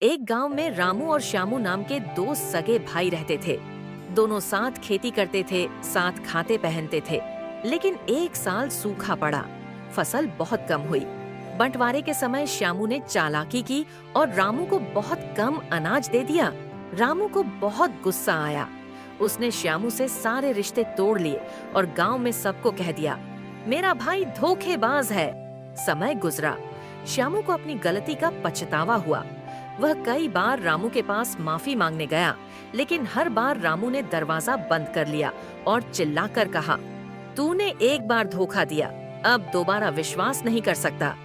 एक गांव में रामू और श्यामू नाम के दो सगे भाई रहते थे। दोनों साथ खेती करते थे, साथ खाते पहनते थे। लेकिन एक साल सूखा पड़ा, फसल बहुत कम हुई। बंटवारे के समय श्यामू ने चालाकी की और रामू को बहुत कम अनाज दे दिया। रामू को बहुत गुस्सा आया। उसने श्यामू से सारे रिश्ते तोड़ लिए और गांव में सबको कह दिया, मेरा भाई धोखेबाज है। समय गुजरा, श्यामू को अपनी गलती का पछतावा हुआ। वह कई बार रामू के पास माफी मांगने गया, लेकिन हर बार रामू ने दरवाजा बंद कर लिया और चिल्लाकर कहा, तूने एक बार धोखा दिया, अब दोबारा विश्वास नहीं कर सकता।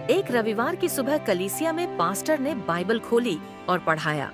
एक रविवार की सुबह कलीसिया में पास्टर ने बाइबल खोली और पढ़ाया।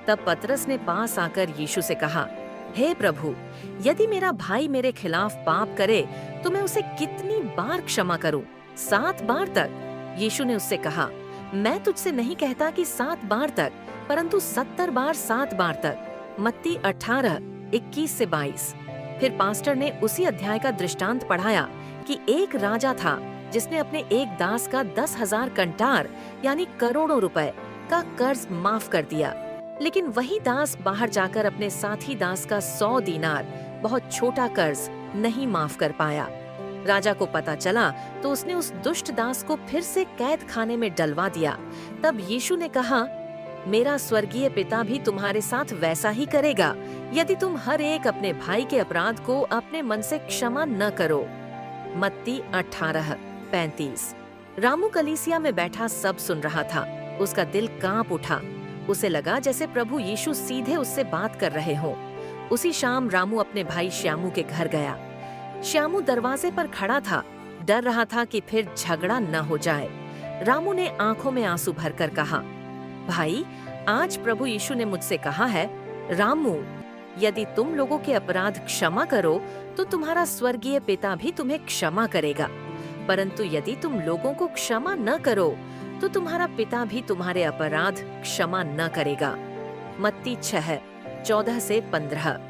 तब पतरस ने पास आकर यीशु से कहा, हे प्रभु, यदि मेरा भाई मेरे खिलाफ पाप करे तो मैं उसे कितनी बार क्षमा करूं? 7 बार तक? यीशु ने उससे कहा, मैं तुझसे नहीं कहता कि 7 बार तक, परंतु 70 बार 7 बार तक। मत्ती 18:21-22। फिर पास्टर ने उसी अध्याय का दृष्टांत पढ़ाया कि एक राजा था जिसने अपने एक दास का 10,000 कंटार यानी करोड़ों रुपए का कर्ज माफ कर दिया। लेकिन वही दास बाहर जाकर अपने साथी दास का 100 दीनार, बहुत छोटा कर्ज, नहीं माफ कर पाया। राजा को पता चला तो उसने उस दुष्ट दास को फिर से कैद खाने में डलवा दिया। तब यीशु ने कहा, मेरा स्वर्गीय पिता भी तुम्हारे साथ वैसा ही करेगा यदि तुम हर एक अपने भाई के अपराध को अपने मन से क्षमा न करो। मत्ती 18:35। रामू कलीसिया में बैठा सब सुन रहा था। उसका दिल कांप उठा। उसे लगा जैसे प्रभु यीशु सीधे उससे बात कर रहे हों। उसी शाम रामू अपने भाई श्यामू के घर गया। श्यामू दरवाजे पर खड़ा था, डर रहा था कि फिर झगड़ा न हो जाए। रामू ने आंखों में आंसू भरकर कहा, भाई, आज प्रभु यीशु ने मुझसे कहा है, रामू, यदि तुम लोगों के अपराध क्षमा करो तो तुम्हारा स्वर्गीय पिता भी तुम्हें क्षमा करेगा, परंतु यदि तुम लोगों को क्षमा न करो तो तुम्हारा पिता भी तुम्हारे अपराध क्षमा न करेगा। मत्ती 6:14-15।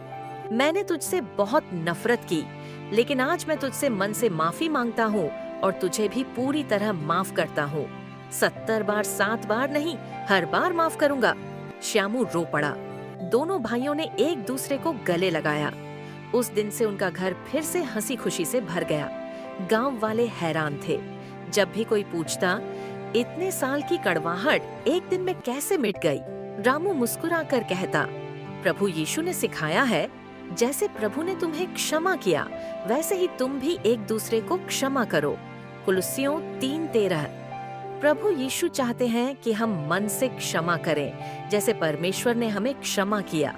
मैंने तुझसे बहुत नफरत की, लेकिन आज मैं तुझसे मन से माफी मांगता हूँ और तुझे भी पूरी तरह माफ करता हूँ। 70 बार 7 बार नहीं, हर बार माफ करूंगा। श्यामू रो पड़ा। दोनों भाइयों ने एक दूसरे को गले लगाया। उस दिन से उनका घर फिर से हंसी खुशी से भर गया। गांव वाले हैरान थे। जब भी कोई पूछता, इतने साल की कड़वाहट एक दिन में कैसे मिट गई, रामू मुस्कुराकर कहता, प्रभु यीशु ने सिखाया है, जैसे प्रभु ने तुम्हें क्षमा किया वैसे ही तुम भी एक दूसरे को क्षमा करो। कुलुस्सियों 3:13। प्रभु यीशु चाहते हैं कि हम मन से क्षमा करें, जैसे परमेश्वर ने हमें क्षमा किया।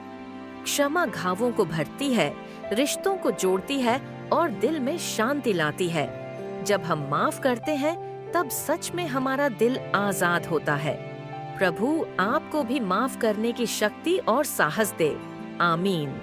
क्षमा घावों को भरती है, रिश्तों को जोड़ती है और दिल में शांति लाती है। जब हम माफ करते हैं तब सच में हमारा दिल आजाद होता है। प्रभु आपको भी माफ करने की शक्ति और साहस दे। आमीन।